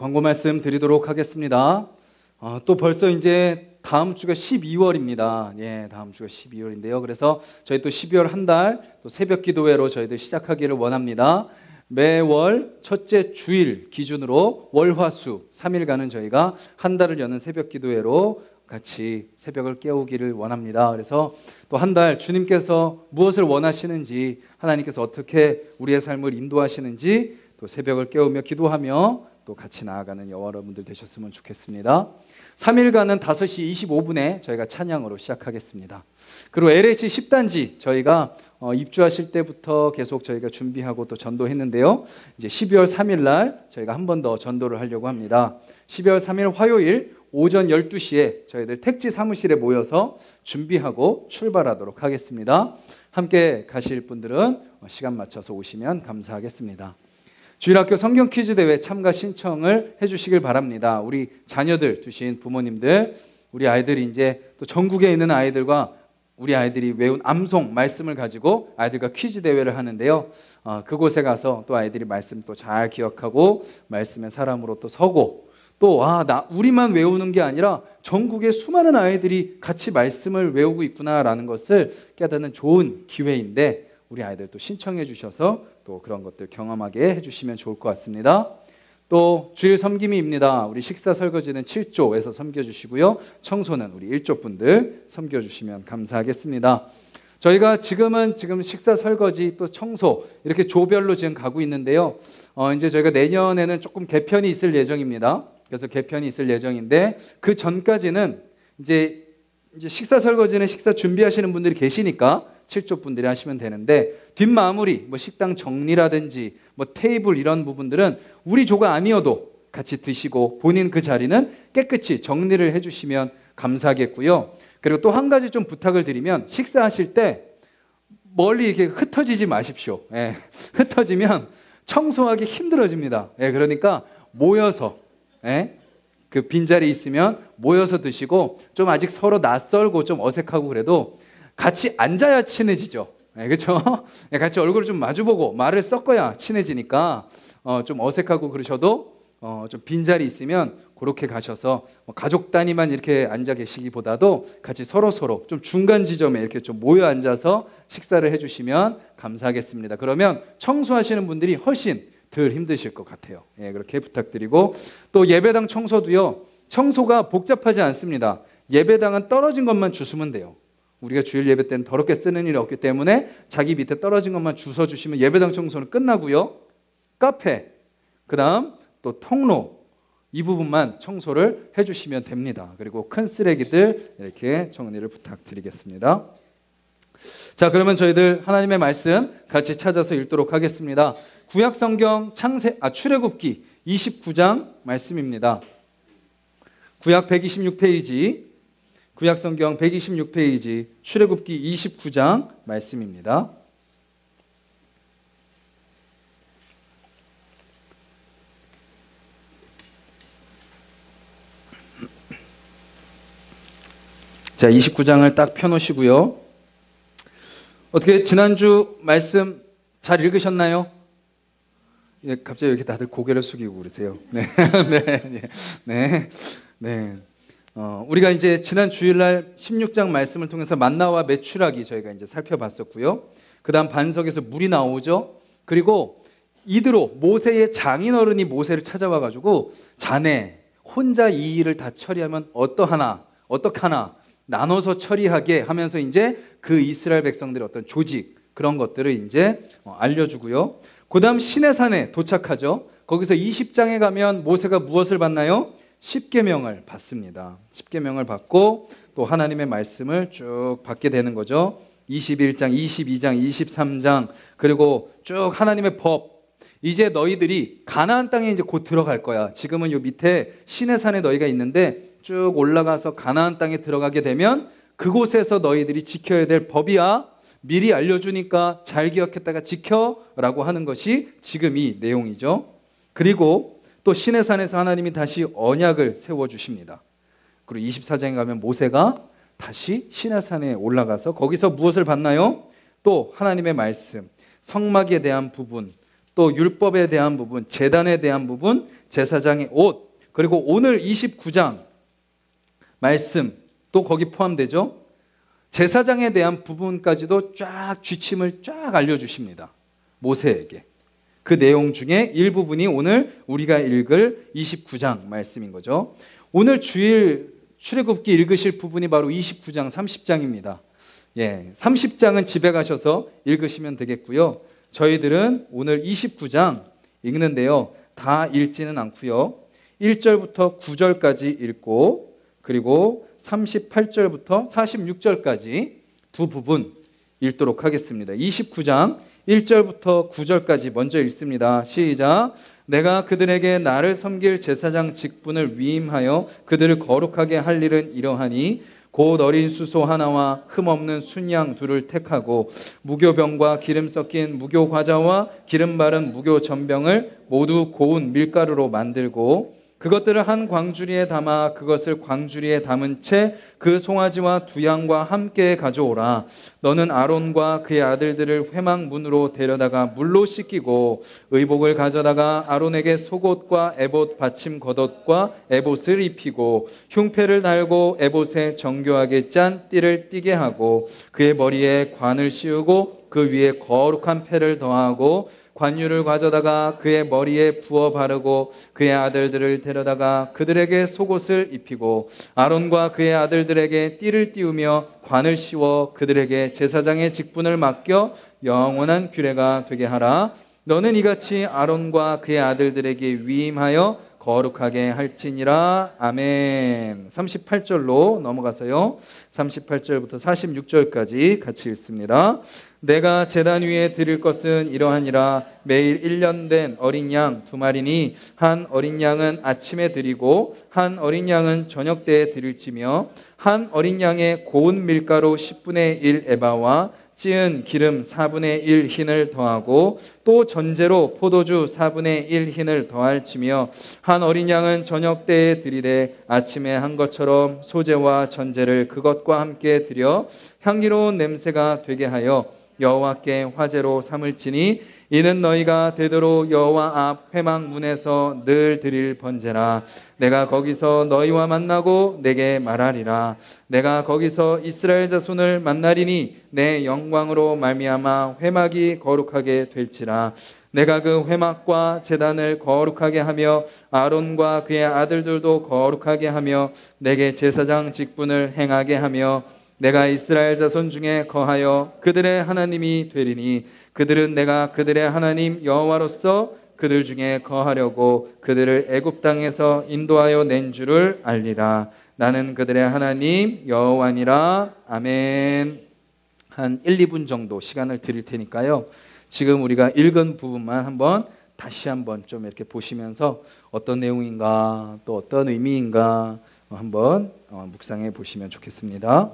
광고 말씀 드리도록 하겠습니다. 또 벌써 이제 다음 주가 12월입니다. 다음 주가 12월인데요. 그래서 저희 또 12월 한 달 또 새벽 기도회로 저희들 시작하기를 원합니다. 매월 첫째 주일 기준으로 월화수 3일간은 저희가 한 달을 여는 새벽 기도회로 같이 새벽을 깨우기를 원합니다. 그래서 또 한 달 주님께서 무엇을 원하시는지, 하나님께서 어떻게 우리의 삶을 인도하시는지 또 새벽을 깨우며 기도하며 또 같이 나아가는 여러분들 되셨으면 좋겠습니다. 3일간은 5시 25분에 저희가 찬양으로 시작하겠습니다. 그리고 LH 10단지 저희가 입주하실 때부터 계속 저희가 준비하고 또 전도했는데요. 이제 12월 3일 날 저희가 한 번 더 전도를 하려고 합니다. 12월 3일 화요일 오전 12시에 저희들 택지 사무실에 모여서 준비하고 출발하도록 하겠습니다. 함께 가실 분들은 시간 맞춰서 오시면 감사하겠습니다. 주일학교 성경 퀴즈 대회 참가 신청을 해주시길 바랍니다. 우리 자녀들 두신 부모님들, 우리 아이들이 이제 또 전국에 있는 아이들과 우리 아이들이 외운 암송 말씀을 가지고 아이들과 퀴즈 대회를 하는데요. 그곳에 가서 또 아이들이 말씀 또 잘 기억하고 말씀의 사람으로 또 서고 또 우리만 외우는 게 아니라 전국의 수많은 아이들이 같이 말씀을 외우고 있구나라는 것을 깨닫는 좋은 기회인데 우리 아이들 또 신청해 주셔서 또 그런 것들 경험하게 해주시면 좋을 것 같습니다. 또 주일 섬김이입니다. 우리 식사 설거지는 7조에서 섬겨주시고요. 청소는 우리 1조 분들 섬겨주시면 감사하겠습니다. 저희가 지금 식사 설거지 또 청소 이렇게 조별로 지금 가고 있는데요. 이제 저희가 내년에는 조금 개편이 있을 예정입니다. 그래서 개편이 있을 예정인데 그 전까지는 이제 식사 설거지는 식사 준비하시는 분들이 계시니까 7조 분들이 하시면 되는데 뒷마무리 식당 정리라든지 테이블 이런 부분들은 우리 조가 아니어도 같이 드시고 본인 그 자리는 깨끗이 정리를 해주시면 감사하겠고요. 그리고 또 한 가지 좀 부탁을 드리면 식사하실 때 멀리 이렇게 흩어지지 마십시오. 흩어지면 청소하기 힘들어집니다. 그러니까 모여서 그 빈자리 있으면 모여서 드시고 좀 아직 서로 낯설고 좀 어색하고 그래도 같이 앉아야 친해지죠. 그렇죠? 같이 얼굴을 좀 마주보고 말을 섞어야 친해지니까 좀 어색하고 그러셔도 좀 빈자리 있으면 그렇게 가셔서 가족 단위만 이렇게 앉아 계시기보다도 같이 서로 좀 중간 지점에 이렇게 좀 모여 앉아서 식사를 해주시면 감사하겠습니다. 그러면 청소하시는 분들이 훨씬 덜 힘드실 것 같아요. 그렇게 부탁드리고 또 예배당 청소도요. 청소가 복잡하지 않습니다. 예배당은 떨어진 것만 주시면 돼요. 우리가 주일 예배 때는 더럽게 쓰는 일이 없기 때문에 자기 밑에 떨어진 것만 주워주시면 예배당 청소는 끝나고요. 카페, 그 다음 또 통로 이 부분만 청소를 해주시면 됩니다. 그리고 큰 쓰레기들 이렇게 정리를 부탁드리겠습니다. 자, 그러면 저희들 하나님의 말씀 같이 찾아서 읽도록 하겠습니다. 구약성경 출애굽기 29장 말씀입니다. 구약 126페이지 구약성경 126페이지 출애굽기 29장 말씀입니다. 자, 29장을 딱 펴놓으시고요. 어떻게 지난주 말씀 잘 읽으셨나요? 갑자기 이렇게 다들 고개를 숙이고 그러세요. 네. 우리가 이제 지난 주일날 16장 말씀을 통해서 만나와 메추라기 저희가 이제 살펴봤었고요. 그 다음 반석에서 물이 나오죠. 그리고 이드로 모세의 장인어른이 모세를 찾아와가지고 자네 혼자 이 일을 다 처리하면 어떡하나 나눠서 처리하게 하면서 이제 그 이스라엘 백성들의 어떤 조직 그런 것들을 이제 알려주고요. 그 다음 시내산에 도착하죠. 거기서 20장에 가면 모세가 무엇을 받나요? 10계명을 받습니다. 10계명을 받고 또 하나님의 말씀을 쭉 받게 되는 거죠. 21장, 22장, 23장 그리고 쭉 하나님의 법. 이제 너희들이 가나안 땅에 이제 곧 들어갈 거야. 지금은 요 밑에 시내산에 너희가 있는데 쭉 올라가서 가나안 땅에 들어가게 되면 그곳에서 너희들이 지켜야 될 법이야. 미리 알려주니까 잘 기억했다가 지켜라고 하는 것이 지금 이 내용이죠. 그리고 또 시내산에서 하나님이 다시 언약을 세워주십니다. 그리고 24장에 가면 모세가 다시 시내산에 올라가서 거기서 무엇을 받나요? 또 하나님의 말씀, 성막에 대한 부분, 또 율법에 대한 부분, 제단에 대한 부분, 제사장의 옷, 그리고 오늘 29장 말씀 또 거기 포함되죠. 제사장에 대한 부분까지도 쫙 쥐침을 쫙 알려주십니다. 모세에게. 그 내용 중에 일부분이 오늘 우리가 읽을 29장 말씀인 거죠. 오늘 주일 출애굽기 읽으실 부분이 바로 29장, 30장입니다. 30장은 집에 가셔서 읽으시면 되겠고요. 저희들은 오늘 29장 읽는데요. 다 읽지는 않고요. 1절부터 9절까지 읽고 그리고 38절부터 46절까지 두 부분 읽도록 하겠습니다. 29장 1절부터 9절까지 먼저 읽습니다. 시작. 내가 그들에게 나를 섬길 제사장 직분을 위임하여 그들을 거룩하게 할 일은 이러하니 곧 어린 수소 하나와 흠없는 순양 둘을 택하고 무교병과 기름 섞인 무교과자와 기름 바른 무교전병을 모두 고운 밀가루로 만들고 그것들을 한 광주리에 담아 그것을 광주리에 담은 채 그 송아지와 두 양과 함께 가져오라. 너는 아론과 그의 아들들을 회막문으로 데려다가 물로 씻기고 의복을 가져다가 아론에게 속옷과 에봇 받침 겉옷과 에봇을 입히고 흉패를 달고 에봇에 정교하게 짠 띠를 띠게 하고 그의 머리에 관을 씌우고 그 위에 거룩한 패를 더하고 관유를 가져다가 그의 머리에 부어 바르고 그의 아들들을 데려다가 그들에게 속옷을 입히고 아론과 그의 아들들에게 띠를 띄우며 관을 씌워 그들에게 제사장의 직분을 맡겨 영원한 규례가 되게 하라. 너는 이같이 아론과 그의 아들들에게 위임하여 거룩하게 할지니라. 아멘. 38절로 넘어가서요. 38절부터 46절까지 같이 읽습니다. 내가 제단 위에 드릴 것은 이러하니라. 매일 1년 된 어린 양 2마리니 한 어린 양은 아침에 드리고 한 어린 양은 저녁 때에 드릴지며 한 어린 양에 고운 밀가루 10분의 1 에바와 찌은 기름 4분의 1 흰을 더하고 또 전제로 포도주 4분의 1 흰을 더할지며 한 어린 양은 저녁 때에 드리되 아침에 한 것처럼 소제와 전제를 그것과 함께 드려 향기로운 냄새가 되게 하여 여호와께 화제로 삼을지니 이는 너희가 되도록 여호와 앞 회막 문에서 늘 드릴 번제라. 내가 거기서 너희와 만나고 내게 말하리라. 내가 거기서 이스라엘 자손을 만나리니 내 영광으로 말미암아 회막이 거룩하게 될지라. 내가 그 회막과 제단을 거룩하게 하며 아론과 그의 아들들도 거룩하게 하며 내게 제사장 직분을 행하게 하며 내가 이스라엘 자손 중에 거하여 그들의 하나님이 되리니 그들은 내가 그들의 하나님 여호와로서 그들 중에 거하려고 그들을 애굽 땅에서 인도하여 낸 줄을 알리라. 나는 그들의 하나님 여호와니라. 아멘. 한 1, 2분 정도 시간을 드릴 테니까요. 지금 우리가 읽은 부분만 다시 한번 좀 이렇게 보시면서 어떤 내용인가 또 어떤 의미인가 한번 묵상해 보시면 좋겠습니다.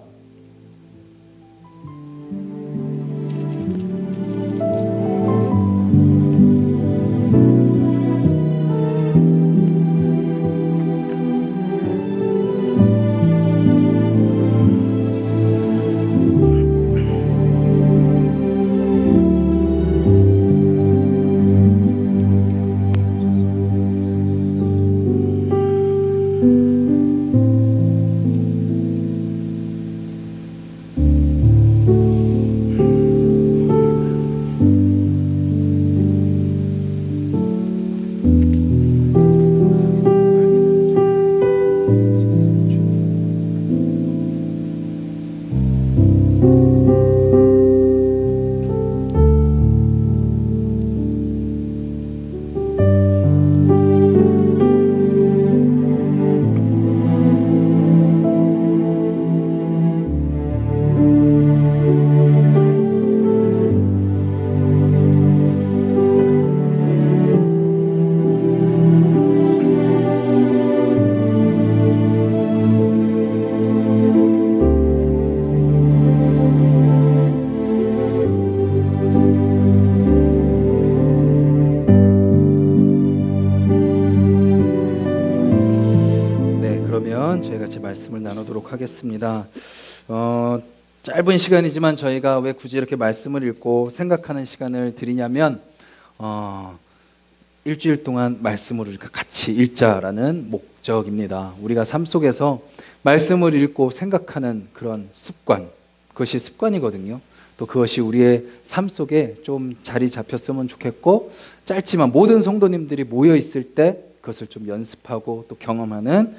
저희 같이 말씀을 나누도록 하겠습니다. 짧은 시간이지만 저희가 왜 굳이 이렇게 말씀을 읽고 생각하는 시간을 드리냐면 일주일 동안 말씀을 우리가 같이 읽자라는 목적입니다. 우리가 삶 속에서 말씀을 읽고 생각하는 그런 습관, 그것이 습관이거든요. 또 그것이 우리의 삶 속에 좀 자리 잡혔으면 좋겠고, 짧지만 모든 성도님들이 모여 있을 때 그것을 좀 연습하고 또 경험하는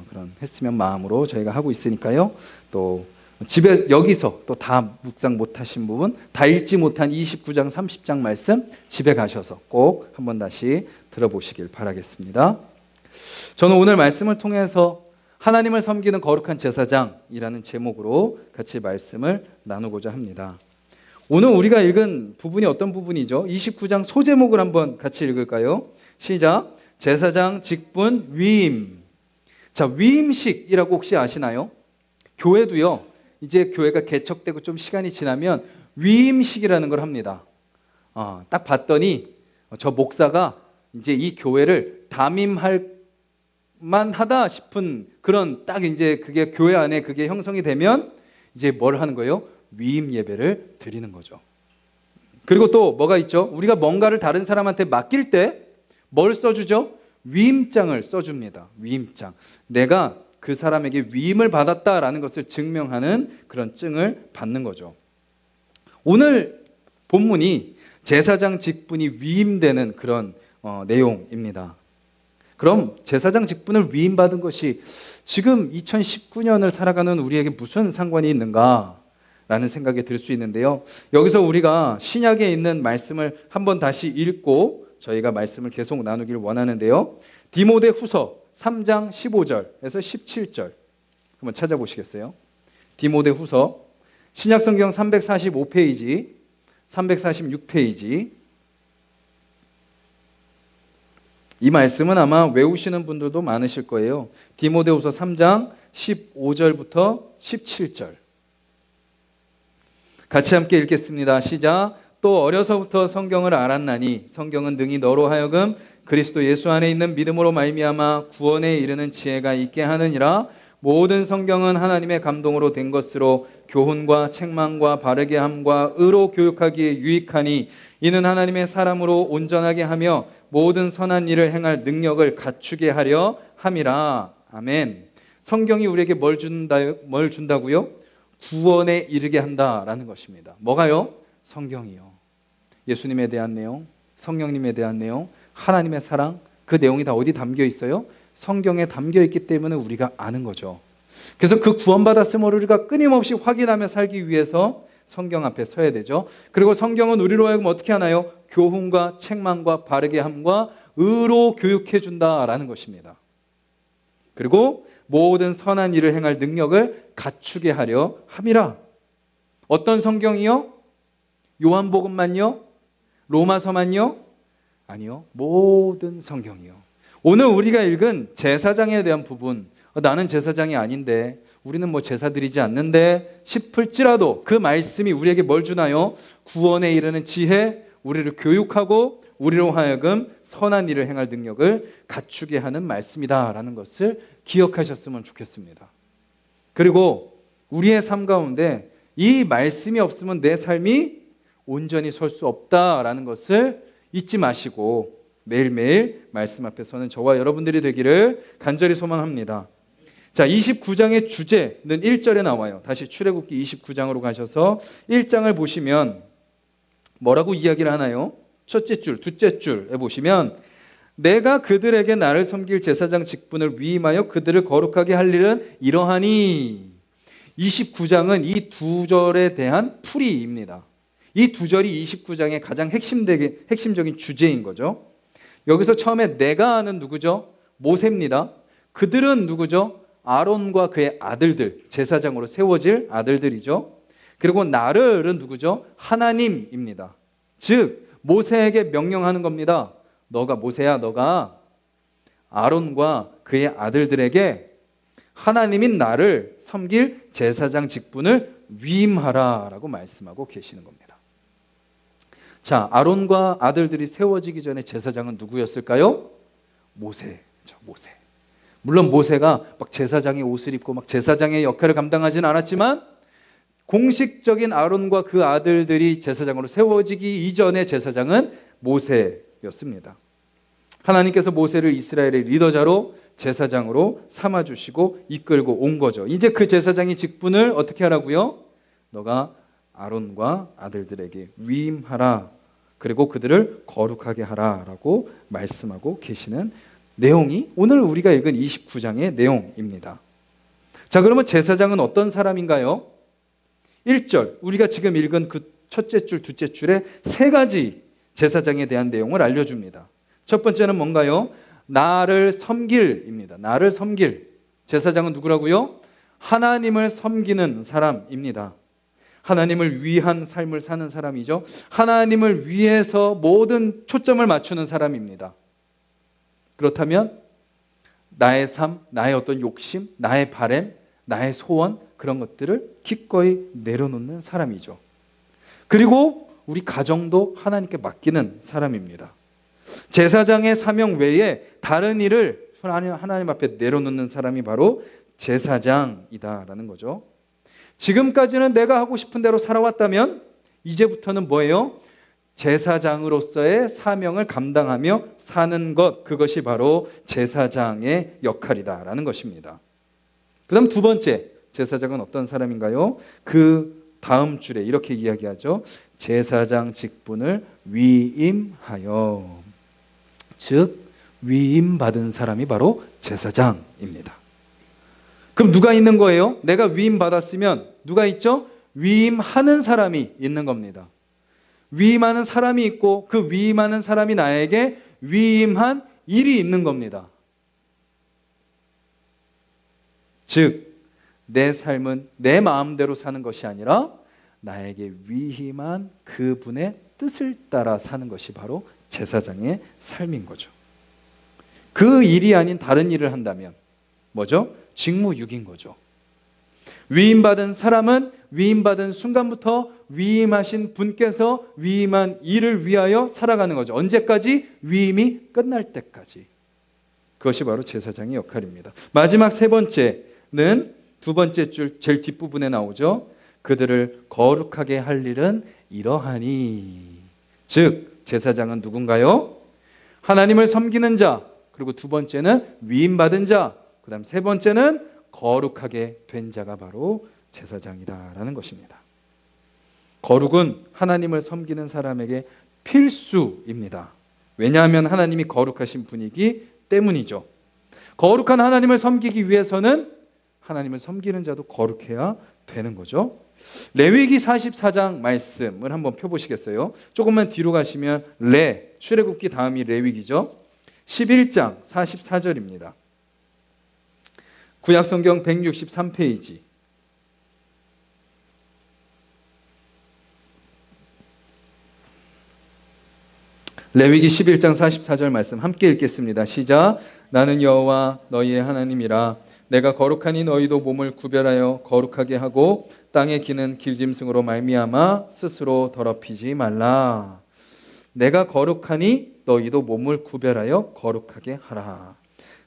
그런 했으면 마음으로 저희가 하고 있으니까요. 또 집에 여기서 또 다 묵상 못하신 부분, 다 읽지 못한 29장 30장 말씀 집에 가셔서 꼭 한번 다시 들어보시길 바라겠습니다. 저는 오늘 말씀을 통해서 하나님을 섬기는 거룩한 제사장이라는 제목으로 같이 말씀을 나누고자 합니다. 오늘 우리가 읽은 부분이 어떤 부분이죠? 29장 소제목을 한번 같이 읽을까요? 시작. 제사장 직분 위임. 자, 위임식이라고 혹시 아시나요? 교회도요, 이제 교회가 개척되고 좀 시간이 지나면 위임식이라는 걸 합니다. 딱 봤더니 저 목사가 이제 이 교회를 담임할 만하다 싶은 그런 딱 이제 그게 교회 안에 그게 형성이 되면 이제 뭘 하는 거예요? 위임 예배를 드리는 거죠. 그리고 또 뭐가 있죠? 우리가 뭔가를 다른 사람한테 맡길 때 뭘 써주죠? 위임장을 써줍니다. 위임장. 내가 그 사람에게 위임을 받았다라는 것을 증명하는 그런 증을 받는 거죠. 오늘 본문이 제사장 직분이 위임되는 그런 내용입니다. 그럼 제사장 직분을 위임받은 것이 지금 2019년을 살아가는 우리에게 무슨 상관이 있는가? 라는 생각이 들 수 있는데요. 여기서 우리가 신약에 있는 말씀을 한번 다시 읽고 저희가 말씀을 계속 나누기를 원하는데요. 디모데후서 3장 15절에서 17절 한번 찾아보시겠어요? 디모데후서 신약성경 345페이지, 346페이지. 이 말씀은 아마 외우시는 분들도 많으실 거예요. 디모데후서 3장 15절부터 17절. 같이 함께 읽겠습니다. 시작. 또 어려서부터 성경을 알았나니 성경은 능히 너로 하여금 그리스도 예수 안에 있는 믿음으로 말미암아 구원에 이르는 지혜가 있게 하느니라. 모든 성경은 하나님의 감동으로 된 것으로 교훈과 책망과 바르게 함과 의로 교육하기에 유익하니 이는 하나님의 사람으로 온전하게 하며 모든 선한 일을 행할 능력을 갖추게 하려 함이라. 아멘. 성경이 우리에게 뭘 준다고요? 구원에 이르게 한다라는 것입니다. 뭐가요? 성경이요. 예수님에 대한 내용, 성령님에 대한 내용, 하나님의 사랑, 그 내용이 다 어디 담겨 있어요? 성경에 담겨 있기 때문에 우리가 아는 거죠. 그래서 그 구원받았음을 우리가 끊임없이 확인하며 살기 위해서 성경 앞에 서야 되죠. 그리고 성경은 우리로 하여금 어떻게 하나요? 교훈과 책망과 바르게 함과 의로 교육해 준다라는 것입니다. 그리고 모든 선한 일을 행할 능력을 갖추게 하려 함이라. 어떤 성경이요? 요한복음만요? 로마서만요? 아니요. 모든 성경이요. 오늘 우리가 읽은 제사장에 대한 부분, 나는 제사장이 아닌데, 우리는 뭐 제사 드리지 않는데 싶을지라도 그 말씀이 우리에게 뭘 주나요? 구원에 이르는 지혜, 우리를 교육하고 우리로 하여금 선한 일을 행할 능력을 갖추게 하는 말씀이다라는 것을 기억하셨으면 좋겠습니다. 그리고 우리의 삶 가운데 이 말씀이 없으면 내 삶이 온전히 설 수 없다라는 것을 잊지 마시고 매일매일 말씀 앞에 서는 저와 여러분들이 되기를 간절히 소망합니다. 자, 29장의 주제는 1절에 나와요. 다시 출애굽기 29장으로 가셔서 1장을 보시면 뭐라고 이야기를 하나요? 첫째 줄, 둘째 줄에 보시면 내가 그들에게 나를 섬길 제사장 직분을 위임하여 그들을 거룩하게 할 일은 이러하니. 29장은 이 두 절에 대한 풀이입니다. 이 두 절이 29장의 가장 핵심적인 주제인 거죠. 여기서 처음에 내가는 누구죠? 모세입니다. 그들은 누구죠? 아론과 그의 아들들, 제사장으로 세워질 아들들이죠. 그리고 나를은 누구죠? 하나님입니다. 즉 모세에게 명령하는 겁니다. 너가 모세야, 너가 아론과 그의 아들들에게 하나님인 나를 섬길 제사장 직분을 위임하라라고 말씀하고 계시는 겁니다. 자, 아론과 아들들이 세워지기 전에 제사장은 누구였을까요? 모세죠, 모세. 물론 모세가 막 제사장의 옷을 입고 막 제사장의 역할을 감당하지는 않았지만 공식적인 아론과 그 아들들이 제사장으로 세워지기 이전의 제사장은 모세였습니다. 하나님께서 모세를 이스라엘의 리더자로 제사장으로 삼아주시고 이끌고 온 거죠. 이제 그 제사장의 직분을 어떻게 하라고요? 너가 아론과 아들들에게 위임하라. 그리고 그들을 거룩하게 하라라고 말씀하고 계시는 내용이 오늘 우리가 읽은 29장의 내용입니다. 자, 그러면 제사장은 어떤 사람인가요? 1절, 우리가 지금 읽은 그 첫째 줄, 둘째 줄에 세 가지 제사장에 대한 내용을 알려줍니다. 첫 번째는 뭔가요? 나를 섬길입니다. 나를 섬길. 제사장은 누구라고요? 하나님을 섬기는 사람입니다. 하나님을 위한 삶을 사는 사람이죠. 하나님을 위해서 모든 초점을 맞추는 사람입니다. 그렇다면 나의 삶, 나의 어떤 욕심, 나의 바램, 나의 소원, 그런 것들을 기꺼이 내려놓는 사람이죠. 그리고 우리 가정도 하나님께 맡기는 사람입니다. 제사장의 사명 외에 다른 일을 하나님 앞에 내려놓는 사람이 바로 제사장이다라는 거죠. 지금까지는 내가 하고 싶은 대로 살아왔다면 이제부터는 뭐예요? 제사장으로서의 사명을 감당하며 사는 것, 그것이 바로 제사장의 역할이다라는 것입니다. 그 다음 두 번째, 제사장은 어떤 사람인가요? 그 다음 줄에 이렇게 이야기하죠. 제사장 직분을 위임하여. 즉 위임받은 사람이 바로 제사장입니다. 그럼 누가 있는 거예요? 내가 위임받았으면 누가 있죠? 위임하는 사람이 있는 겁니다. 위임하는 사람이 있고 그 위임하는 사람이 나에게 위임한 일이 있는 겁니다. 즉 내 삶은 내 마음대로 사는 것이 아니라 나에게 위임한 그분의 뜻을 따라 사는 것이 바로 제사장의 삶인 거죠. 그 일이 아닌 다른 일을 한다면 뭐죠? 직무유기인 거죠. 위임받은 사람은 위임받은 순간부터 위임하신 분께서 위임한 일을 위하여 살아가는 거죠. 언제까지? 위임이 끝날 때까지. 그것이 바로 제사장의 역할입니다. 마지막 세 번째는 두 번째 줄 제일 뒷부분에 나오죠. 그들을 거룩하게 할 일은 이러하니. 즉 제사장은 누군가요? 하나님을 섬기는 자. 그리고 두 번째는 위임받은 자. 그 다음 세 번째는 거룩하게 된 자가 바로 제사장이다라는 것입니다. 거룩은 하나님을 섬기는 사람에게 필수입니다. 왜냐하면 하나님이 거룩하신 분이기 때문이죠. 거룩한 하나님을 섬기기 위해서는 하나님을 섬기는 자도 거룩해야 되는 거죠. 레위기 44장 말씀을 한번 펴보시겠어요? 조금만 뒤로 가시면 출애굽기 다음이 레위기죠. 11장 44절입니다. 구약성경 163페이지. 레위기 11장 44절 말씀 함께 읽겠습니다. 시작. 나는 여호와 너희의 하나님이라. 내가 거룩하니 너희도 몸을 구별하여 거룩하게 하고 땅에 기는 길짐승으로 말미암아 스스로 더럽히지 말라. 내가 거룩하니 너희도 몸을 구별하여 거룩하게 하라.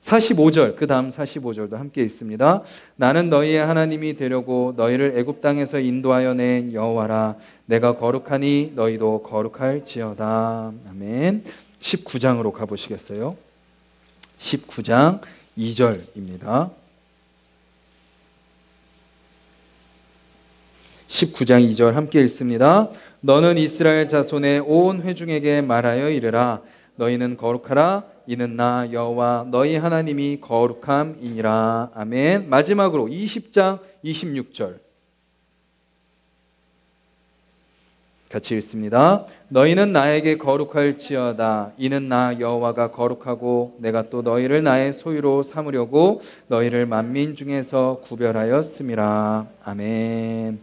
45절, 그 다음 45절도 함께 읽습니다. 나는 너희의 하나님이 되려고 너희를 애굽 땅에서 인도하여 낸 여호와라. 내가 거룩하니 너희도 거룩할지어다. 아멘. 19장으로 가보시겠어요? 19장 2절입니다. 19장 2절 함께 읽습니다. 너는 이스라엘 자손의 온 회중에게 말하여 이르라. 너희는 거룩하라. 이는 나 여호와 너희 하나님이 거룩함이니라. 아멘. 마지막으로 20장 26절 같이 읽습니다. 너희는 나에게 거룩할지어다. 이는 나 여호와가 거룩하고 내가 또 너희를 나의 소유로 삼으려고 너희를 만민 중에서 구별하였음이라. 아멘.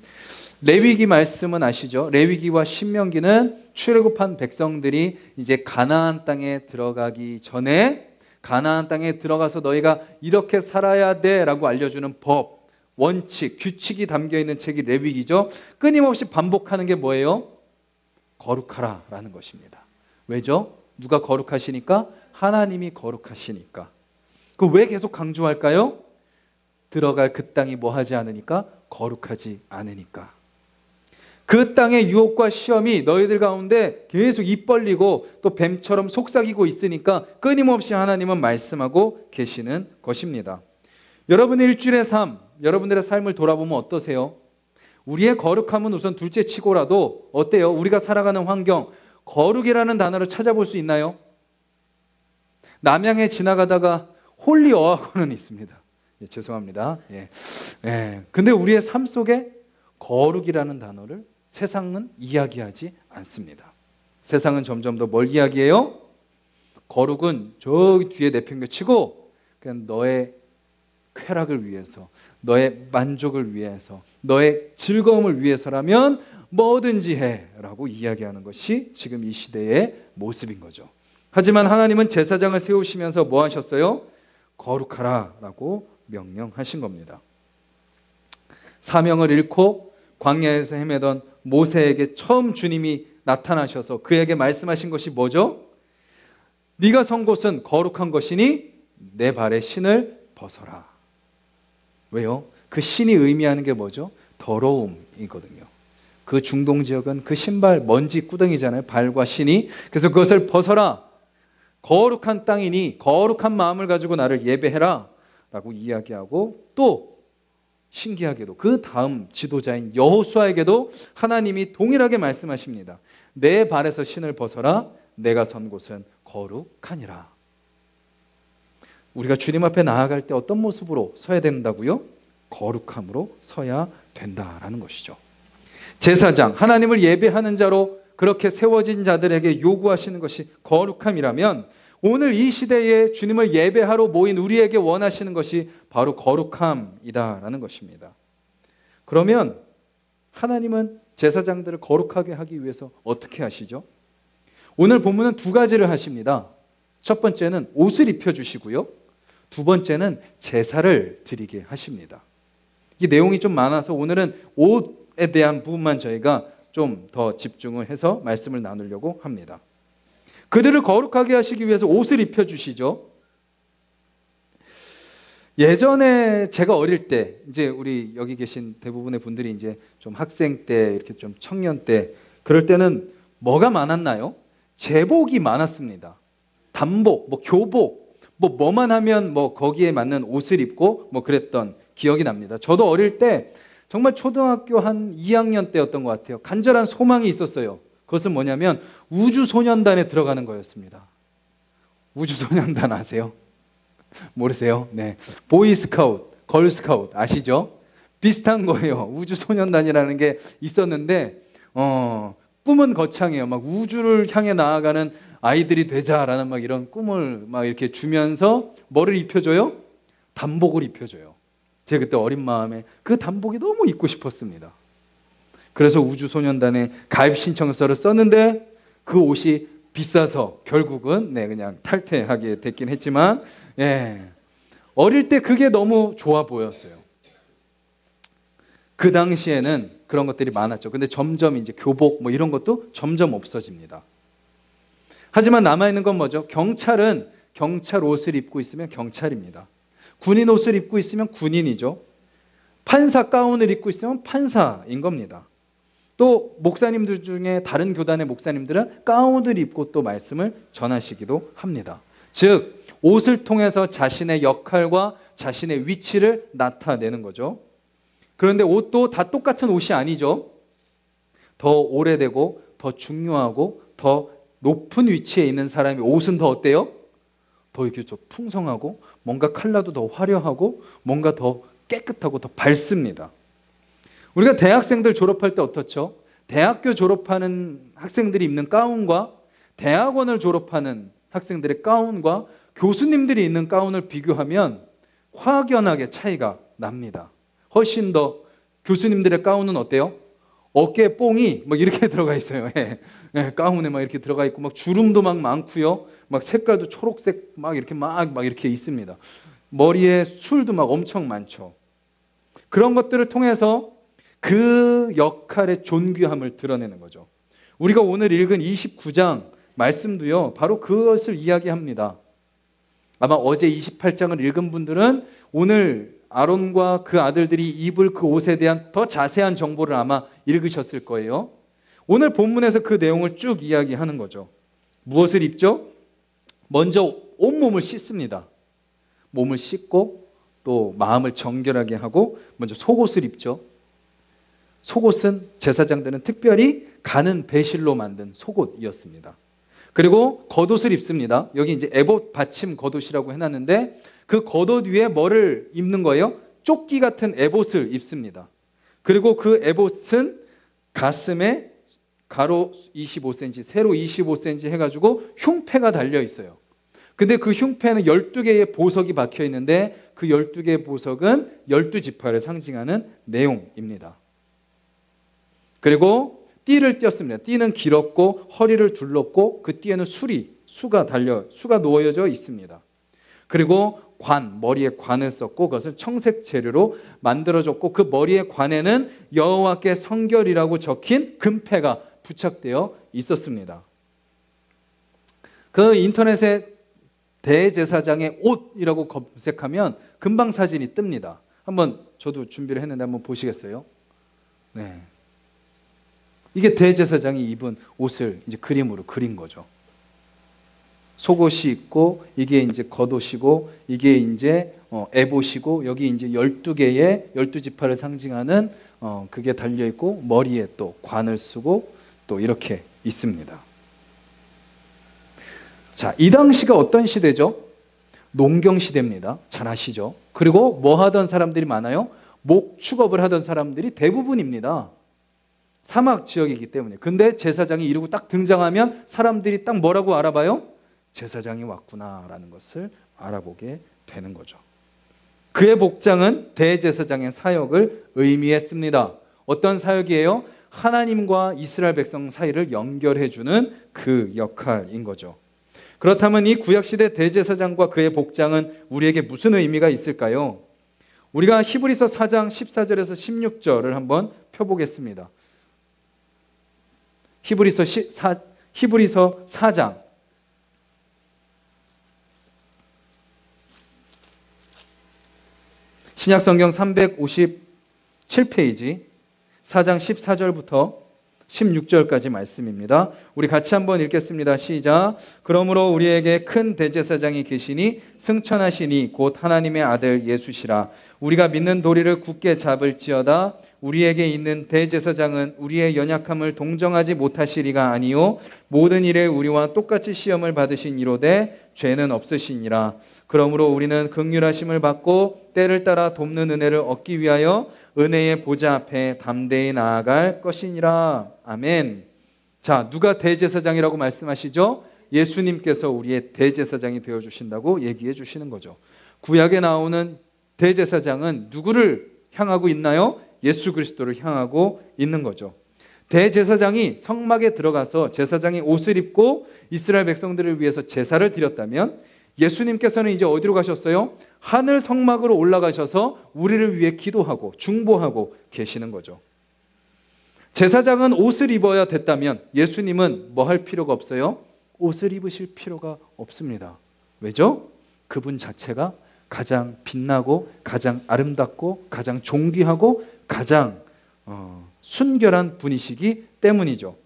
레위기 말씀은 아시죠? 레위기와 신명기는 출애굽한 백성들이 이제 가나안 땅에 들어가기 전에 가나안 땅에 들어가서 너희가 이렇게 살아야 돼라고 알려주는 법, 원칙, 규칙이 담겨있는 책이 레위기죠. 끊임없이 반복하는 게 뭐예요? 거룩하라라는 것입니다. 왜죠? 누가 거룩하시니까? 하나님이 거룩하시니까. 그 왜 계속 강조할까요? 들어갈 그 땅이 뭐 하지 않으니까? 거룩하지 않으니까. 그 땅의 유혹과 시험이 너희들 가운데 계속 입 벌리고 또 뱀처럼 속삭이고 있으니까 끊임없이 하나님은 말씀하고 계시는 것입니다. 여러분의 일주일의 삶, 여러분들의 삶을 돌아보면 어떠세요? 우리의 거룩함은 우선 둘째 치고라도 어때요? 우리가 살아가는 환경, 거룩이라는 단어를 찾아볼 수 있나요? 남양에 지나가다가 홀리어하고는 있습니다. 예, 죄송합니다. 예. 근데 우리의 삶 속에 거룩이라는 단어를 세상은 이야기하지 않습니다. 세상은 점점 더 뭘 이야기해요? 거룩은 저기 뒤에 내팽개치고 그냥 너의 쾌락을 위해서, 너의 만족을 위해서, 너의 즐거움을 위해서라면 뭐든지 해라고 이야기하는 것이 지금 이 시대의 모습인 거죠. 하지만 하나님은 제사장을 세우시면서 뭐 하셨어요? 거룩하라 라고 명령하신 겁니다. 사명을 잃고 광야에서 헤매던 모세에게 처음 주님이 나타나셔서 그에게 말씀하신 것이 뭐죠? 네가 선 곳은 거룩한 것이니 내 발에 신을 벗어라. 왜요? 그 신이 의미하는 게 뭐죠? 더러움이거든요. 그 중동 지역은 그 신발 먼지 구덩이잖아요. 발과 신이. 그래서 그것을 벗어라. 거룩한 땅이니 거룩한 마음을 가지고 나를 예배해라 라고 이야기하고, 또 신기하게도 그 다음 지도자인 여호수아에게도 하나님이 동일하게 말씀하십니다. 내 발에서 신을 벗어라. 내가 선 곳은 거룩하니라. 우리가 주님 앞에 나아갈 때 어떤 모습으로 서야 된다고요? 거룩함으로 서야 된다라는 것이죠. 제사장, 하나님을 예배하는 자로 그렇게 세워진 자들에게 요구하시는 것이 거룩함이라면, 오늘 이 시대에 주님을 예배하러 모인 우리에게 원하시는 것이 바로 거룩함이다라는 것입니다. 그러면 하나님은 제사장들을 거룩하게 하기 위해서 어떻게 하시죠? 오늘 본문은 두 가지를 하십니다. 첫 번째는 옷을 입혀주시고요, 두 번째는 제사를 드리게 하십니다. 이 내용이 좀 많아서 오늘은 옷에 대한 부분만 저희가 좀 더 집중을 해서 말씀을 나누려고 합니다. 그들을 거룩하게 하시기 위해서 옷을 입혀주시죠. 예전에 제가 어릴 때, 이제 우리 여기 계신 대부분의 분들이 이제 좀 학생 때, 이렇게 좀 청년 때, 그럴 때는 뭐가 많았나요? 제복이 많았습니다. 단복, 뭐 교복, 뭐만 하면 뭐 거기에 맞는 옷을 입고 뭐 그랬던 기억이 납니다. 저도 어릴 때 정말 초등학교 한 2학년 때였던 것 같아요. 간절한 소망이 있었어요. 그것은 뭐냐면 우주소년단에 들어가는 거였습니다. 우주소년단 아세요? 모르세요? 네. 보이스카우트, 걸스카우트 아시죠? 비슷한 거예요. 우주소년단이라는 게 있었는데 꿈은 거창해요. 막 우주를 향해 나아가는 아이들이 되자라는 막 이런 꿈을 막 이렇게 주면서 뭐를 입혀줘요? 단복을 입혀줘요. 제가 그때 어린 마음에 그 단복이 너무 입고 싶었습니다. 그래서 우주소년단에 가입 신청서를 썼는데 그 옷이 비싸서 결국은 그냥 탈퇴하게 됐긴 했지만, 어릴 때 그게 너무 좋아 보였어요. 그 당시에는 그런 것들이 많았죠. 근데 점점 이제 교복 뭐 이런 것도 점점 없어집니다. 하지만 남아있는 건 뭐죠? 경찰은 경찰 옷을 입고 있으면 경찰입니다. 군인 옷을 입고 있으면 군인이죠. 판사 가운을 입고 있으면 판사인 겁니다. 또 목사님들 중에 다른 교단의 목사님들은 가운을 입고 또 말씀을 전하시기도 합니다. 즉 옷을 통해서 자신의 역할과 자신의 위치를 나타내는 거죠. 그런데 옷도 다 똑같은 옷이 아니죠. 더 오래되고 더 중요하고 더 높은 위치에 있는 사람이 옷은 더 어때요? 더 이렇게 좀 풍성하고 뭔가 컬러도 더 화려하고 뭔가 더 깨끗하고 더 밝습니다. 우리가 대학생들 졸업할 때 어떻죠? 대학교 졸업하는 학생들이 입는 가운과 대학원을 졸업하는 학생들의 가운과 교수님들이 입는 가운을 비교하면 확연하게 차이가 납니다. 훨씬 더 교수님들의 가운은 어때요? 어깨에 뽕이 막 이렇게 들어가 있어요. 가운에 막 이렇게 들어가 있고 막 주름도 막 많고요. 막 색깔도 초록색 막 이렇게 있습니다. 머리에 술도 막 엄청 많죠. 그런 것들을 통해서 그 역할의 존귀함을 드러내는 거죠. 우리가 오늘 읽은 29장 말씀도요, 바로 그것을 이야기합니다. 아마 어제 28장을 읽은 분들은 오늘 아론과 그 아들들이 입을 그 옷에 대한 더 자세한 정보를 아마 읽으셨을 거예요. 오늘 본문에서 그 내용을 쭉 이야기하는 거죠. 무엇을 입죠? 먼저 온몸을 씻습니다. 몸을 씻고 또 마음을 정결하게 하고 먼저 속옷을 입죠. 속옷은 제사장들은 특별히 가는 배실로 만든 속옷이었습니다. 그리고 겉옷을 입습니다. 여기 이제 에봇 받침 겉옷이라고 해놨는데 그 겉옷 위에 뭐를 입는 거예요? 조끼 같은 에봇을 입습니다. 그리고 그 에봇은 가슴에 가로 25cm, 세로 25cm 해가지고 흉패가 달려 있어요. 근데 그 흉패는 12개의 보석이 박혀 있는데 그 12개의 보석은 12지파를 상징하는 내용입니다. 그리고 띠를 띄었습니다. 띠는 길었고 허리를 둘렀고 그 띠에는 수가 놓여져 있습니다. 그리고 머리에 관을 썼고 그것을 청색 재료로 만들어졌고 그 머리의 관에는 여호와께 성결이라고 적힌 금패가 부착되어 있었습니다. 그 인터넷에 대제사장의 옷이라고 검색하면 금방 사진이 뜹니다. 한번 저도 준비를 했는데 한번 보시겠어요? 네. 이게 대제사장이 입은 옷을 이제 그림으로 그린 거죠. 속옷이 있고 이게 이제 겉옷이고 이게 이제 에봇이고 여기 이제 12개의 12지파를 상징하는 그게 달려 있고 머리에 또 관을 쓰고 또 이렇게 있습니다. 자, 이 당시가 어떤 시대죠? 농경 시대입니다. 잘 아시죠? 그리고 뭐 하던 사람들이 많아요? 목축업을 하던 사람들이 대부분입니다. 사막 지역이기 때문에. 근데 제사장이 이러고 딱 등장하면 사람들이 딱 뭐라고 알아봐요? 제사장이 왔구나라는 것을 알아보게 되는 거죠. 그의 복장은 대제사장의 사역을 의미했습니다. 어떤 사역이에요? 하나님과 이스라엘 백성 사이를 연결해주는 그 역할인 거죠. 그렇다면 이 구약시대 대제사장과 그의 복장은 우리에게 무슨 의미가 있을까요? 우리가 히브리서 4장 14절에서 16절을 한번 펴보겠습니다. 히브리서 4장 신약성경 357페이지 4장 14절부터 16절까지 말씀입니다. 우리 같이 한번 읽겠습니다. 시작. 그러므로 우리에게 큰 대제사장이 계시니 승천하시니 곧 하나님의 아들 예수시라. 우리가 믿는 도리를 굳게 잡을지어다. 우리에게 있는 대제사장은 우리의 연약함을 동정하지 못하시리가 아니요 모든 일에 우리와 똑같이 시험을 받으신 이로되 죄는 없으시니라. 그러므로 우리는 긍휼하심을 받고 때를 따라 돕는 은혜를 얻기 위하여 은혜의 보좌 앞에 담대히 나아갈 것이니라. 아멘. 자, 누가 대제사장이라고 말씀하시죠? 예수님께서 우리의 대제사장이 되어주신다고 얘기해 주시는 거죠. 구약에 나오는 대제사장은 누구를 향하고 있나요? 예수 그리스도를 향하고 있는 거죠. 대제사장이 성막에 들어가서 제사장이 옷을 입고 이스라엘 백성들을 위해서 제사를 드렸다면 예수님께서는 이제 어디로 가셨어요? 하늘 성막으로 올라가셔서 우리를 위해 기도하고 중보하고 계시는 거죠. 제사장은 옷을 입어야 됐다면 예수님은 뭐 할 필요가 없어요? 옷을 입으실 필요가 없습니다. 왜죠? 그분 자체가 가장 빛나고 가장 아름답고 가장 존귀하고 가장 순결한 분이시기 때문이죠.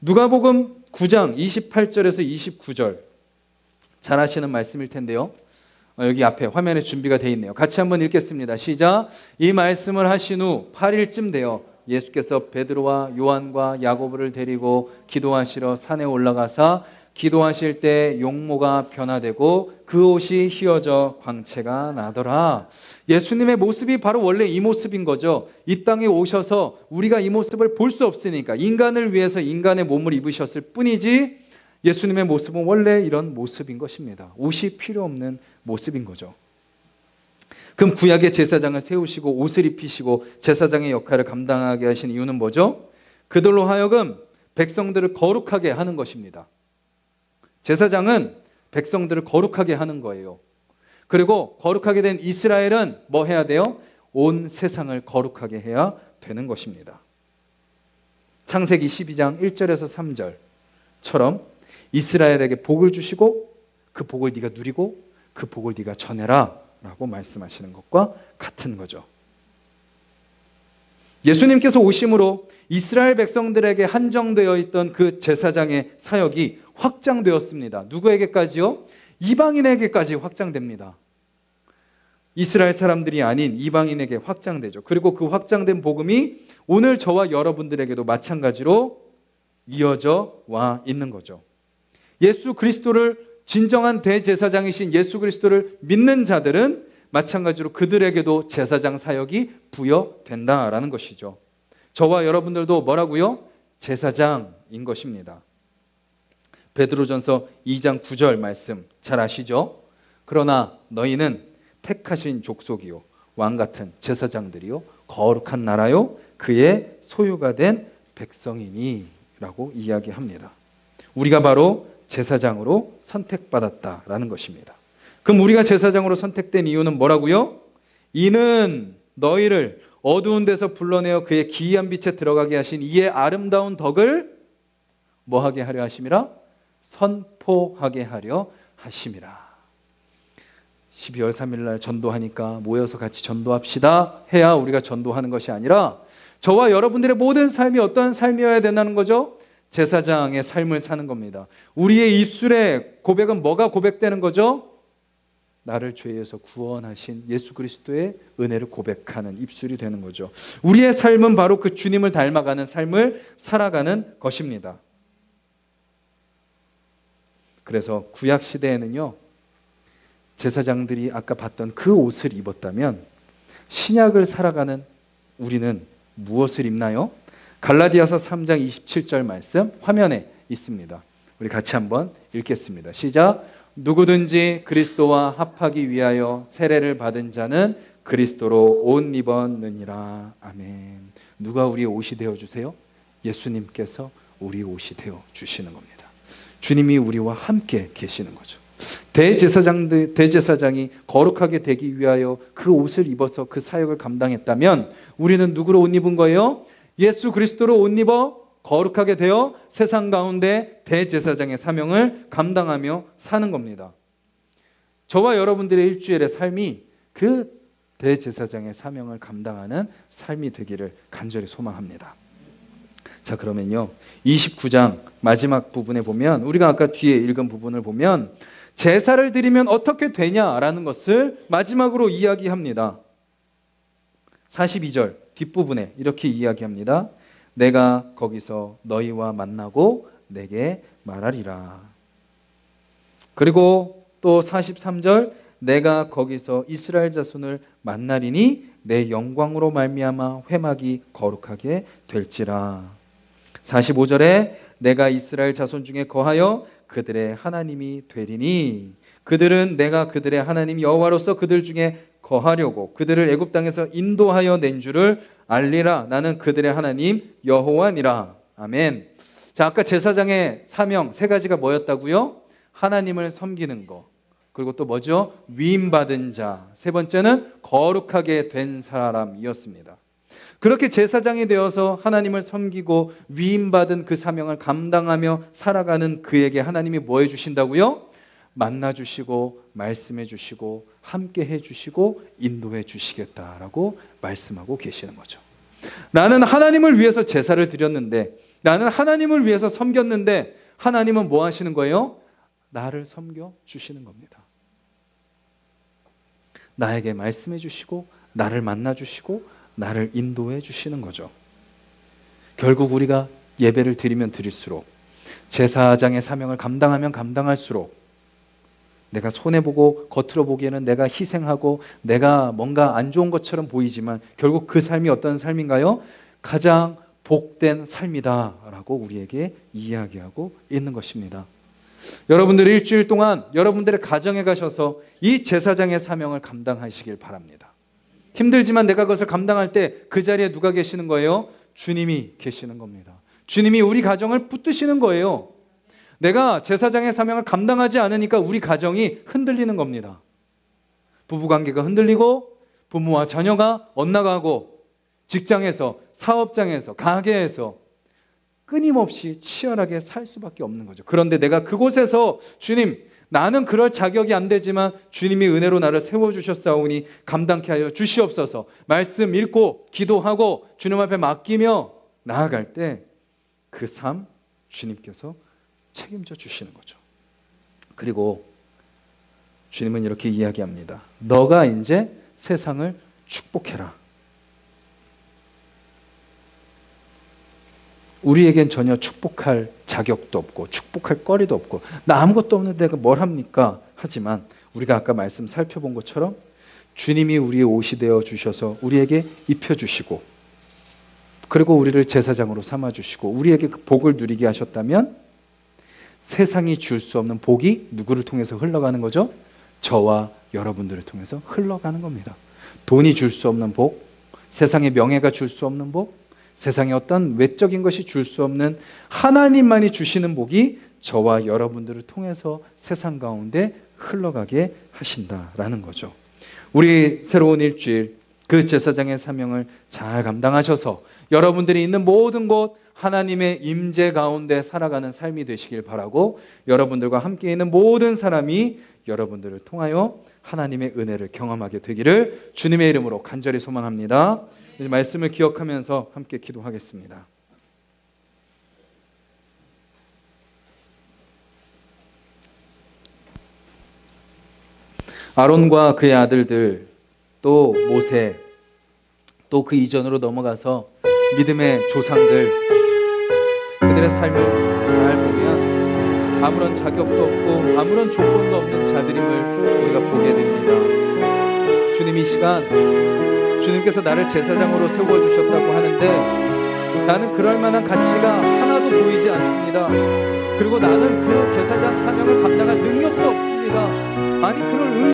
누가복음 9장 28절에서 29절 잘 아시는 말씀일 텐데요. 여기 앞에 화면에 준비가 되어 있네요. 같이 한번 읽겠습니다. 시작. 이 말씀을 하신 후 8일쯤 되어 예수께서 베드로와 요한과 야고보를 데리고 기도하시러 산에 올라가사 기도하실 때 용모가 변화되고 그 옷이 휘어져 광채가 나더라. 예수님의 모습이 바로 원래 이 모습인 거죠. 이 땅에 오셔서 우리가 이 모습을 볼 수 없으니까 인간을 위해서 인간의 몸을 입으셨을 뿐이지 예수님의 모습은 원래 이런 모습인 것입니다. 옷이 필요 없는 모습인 거죠. 그럼 구약의 제사장을 세우시고 옷을 입히시고 제사장의 역할을 감당하게 하신 이유는 뭐죠? 그들로 하여금 백성들을 거룩하게 하는 것입니다. 제사장은 백성들을 거룩하게 하는 거예요. 그리고 거룩하게 된 이스라엘은 뭐 해야 돼요? 온 세상을 거룩하게 해야 되는 것입니다. 창세기 12장 1절에서 3절처럼 이스라엘에게 복을 주시고 그 복을 네가 누리고 그 복을 네가 전해라 라고 말씀하시는 것과 같은 거죠. 예수님께서 오심으로 이스라엘 백성들에게 한정되어 있던 그 제사장의 사역이 확장되었습니다. 누구에게까지요? 이방인에게까지 확장됩니다. 이스라엘 사람들이 아닌 이방인에게 확장되죠. 그리고 그 확장된 복음이 오늘 저와 여러분들에게도 마찬가지로 이어져 와 있는 거죠. 예수 그리스도를 진정한 대제사장이신 예수 그리스도를 믿는 자들은 마찬가지로 그들에게도 제사장 사역이 부여된다라는 것이죠. 저와 여러분들도 뭐라고요? 제사장인 것입니다. 베드로전서 2장 9절 말씀 잘 아시죠? 그러나 너희는 택하신 족속이요 왕같은 제사장들이요 거룩한 나라요 그의 소유가 된 백성이니 라고 이야기합니다. 우리가 바로 제사장으로 선택받았다라는 것입니다. 그럼 우리가 제사장으로 선택된 이유는 뭐라고요? 이는 너희를 어두운 데서 불러내어 그의 기이한 빛에 들어가게 하신 이의 아름다운 덕을 뭐하게 하려 하심이라? 선포하게 하려 하심이라. 12월 3일 날 전도하니까 모여서 같이 전도합시다 해야 우리가 전도하는 것이 아니라 저와 여러분들의 모든 삶이 어떠한 삶이어야 된다는 거죠? 제사장의 삶을 사는 겁니다. 우리의 입술의 고백은 뭐가 고백되는 거죠? 나를 죄에서 구원하신 예수 그리스도의 은혜를 고백하는 입술이 되는 거죠. 우리의 삶은 바로 그 주님을 닮아가는 삶을 살아가는 것입니다. 그래서 구약 시대에는요, 제사장들이 아까 봤던 그 옷을 입었다면 신약을 살아가는 우리는 무엇을 입나요? 갈라디아서 3장 27절 말씀 화면에 있습니다. 우리 같이 한번 읽겠습니다. 시작. 누구든지 그리스도와 합하기 위하여 세례를 받은 자는 그리스도로 옷 입었느니라. 아멘. 누가 우리의 옷이 되어주세요? 예수님께서 우리 옷이 되어주시는 겁니다. 주님이 우리와 함께 계시는 거죠. 대제사장이 거룩하게 되기 위하여 그 옷을 입어서 그 사역을 감당했다면 우리는 누구로 옷 입은 거예요? 예수 그리스도로 옷 입어 거룩하게 되어 세상 가운데 대제사장의 사명을 감당하며 사는 겁니다. 저와 여러분들의 일주일의 삶이 그 대제사장의 사명을 감당하는 삶이 되기를 간절히 소망합니다. 자, 그러면요 29장 마지막 부분에 보면 우리가 아까 뒤에 읽은 부분을 보면 제사를 드리면 어떻게 되냐라는 것을 마지막으로 이야기합니다. 42절 뒷부분에 이렇게 이야기합니다. 내가 거기서 너희와 만나고 내게 말하리라. 그리고 또 43절 내가 거기서 이스라엘 자손을 만나리니 내 영광으로 말미암아 회막이 거룩하게 될지라. 45절에 내가 이스라엘 자손 중에 거하여 그들의 하나님이 되리니 그들은 내가 그들의 하나님 여호와로서 그들 중에 거하려고 그들을 애굽 땅에서 인도하여 낸 줄을 알리라. 나는 그들의 하나님 여호와니라. 아멘. 자, 아까 제사장의 사명 세 가지가 뭐였다고요? 하나님을 섬기는 거. 그리고 또 뭐죠? 위임받은 자. 세 번째는 거룩하게 된 사람이었습니다. 그렇게 제사장이 되어서 하나님을 섬기고 위임받은 그 사명을 감당하며 살아가는 그에게 하나님이 뭐 해주신다고요? 만나주시고 말씀해주시고 함께 해주시고 인도해 주시겠다라고 말씀하고 계시는 거죠. 나는 하나님을 위해서 제사를 드렸는데 나는 하나님을 위해서 섬겼는데 하나님은 뭐 하시는 거예요? 나를 섬겨 주시는 겁니다. 나에게 말씀해 주시고 나를 만나 주시고 나를 인도해 주시는 거죠. 결국 우리가 예배를 드리면 드릴수록 제사장의 사명을 감당하면 감당할수록 내가 손해보고 겉으로 보기에는 내가 희생하고 내가 뭔가 안 좋은 것처럼 보이지만 결국 그 삶이 어떤 삶인가요? 가장 복된 삶이다라고 우리에게 이야기하고 있는 것입니다. 여러분들이 일주일 동안 여러분들의 가정에 가셔서 이 제사장의 사명을 감당하시길 바랍니다. 힘들지만 내가 그것을 감당할 때 그 자리에 누가 계시는 거예요? 주님이 계시는 겁니다. 주님이 우리 가정을 붙드시는 거예요. 내가 제사장의 사명을 감당하지 않으니까 우리 가정이 흔들리는 겁니다. 부부관계가 흔들리고 부모와 자녀가 엇나가고 직장에서 사업장에서 가게에서 끊임없이 치열하게 살 수밖에 없는 거죠. 그런데 내가 그곳에서 주님 나는 그럴 자격이 안 되지만 주님이 은혜로 나를 세워주셨사오니 감당케 하여 주시옵소서. 말씀 읽고 기도하고 주님 앞에 맡기며 나아갈 때 그 삶 주님께서 책임져 주시는 거죠. 그리고 주님은 이렇게 이야기합니다. 너가 이제 세상을 축복해라. 우리에겐 전혀 축복할 자격도 없고 축복할 거리도 없고 나 아무것도 없는데 뭘 합니까? 하지만 우리가 아까 말씀 살펴본 것처럼 주님이 우리의 옷이 되어 주셔서 우리에게 입혀주시고 그리고 우리를 제사장으로 삼아주시고 우리에게 그 복을 누리게 하셨다면 세상이 줄 수 없는 복이 누구를 통해서 흘러가는 거죠? 저와 여러분들을 통해서 흘러가는 겁니다. 돈이 줄 수 없는 복, 세상의 명예가 줄 수 없는 복, 세상의 어떤 외적인 것이 줄 수 없는 하나님만이 주시는 복이 저와 여러분들을 통해서 세상 가운데 흘러가게 하신다라는 거죠. 우리 새로운 일주일 그 제사장의 사명을 잘 감당하셔서 여러분들이 있는 모든 곳 하나님의 임재 가운데 살아가는 삶이 되시길 바라고 여러분들과 함께 있는 모든 사람이 여러분들을 통하여 하나님의 은혜를 경험하게 되기를 주님의 이름으로 간절히 소망합니다. 이제 말씀을 기억하면서 함께 기도하겠습니다. 아론과 그의 아들들 또 모세 또 그 이전으로 넘어가서 믿음의 조상들 그들의 삶을 잘 보면 아무런 자격도 없고 아무런 조건도 없는 자들임을 우리가 보게 됩니다. 주님 이 시간 주님께서 나를 제사장으로 세워주셨다고 하는데 나는 그럴 만한 가치가 하나도 보이지 않습니다. 그리고 나는 그 제사장 사명을 감당할 능력도 없습니다. 아니 그럴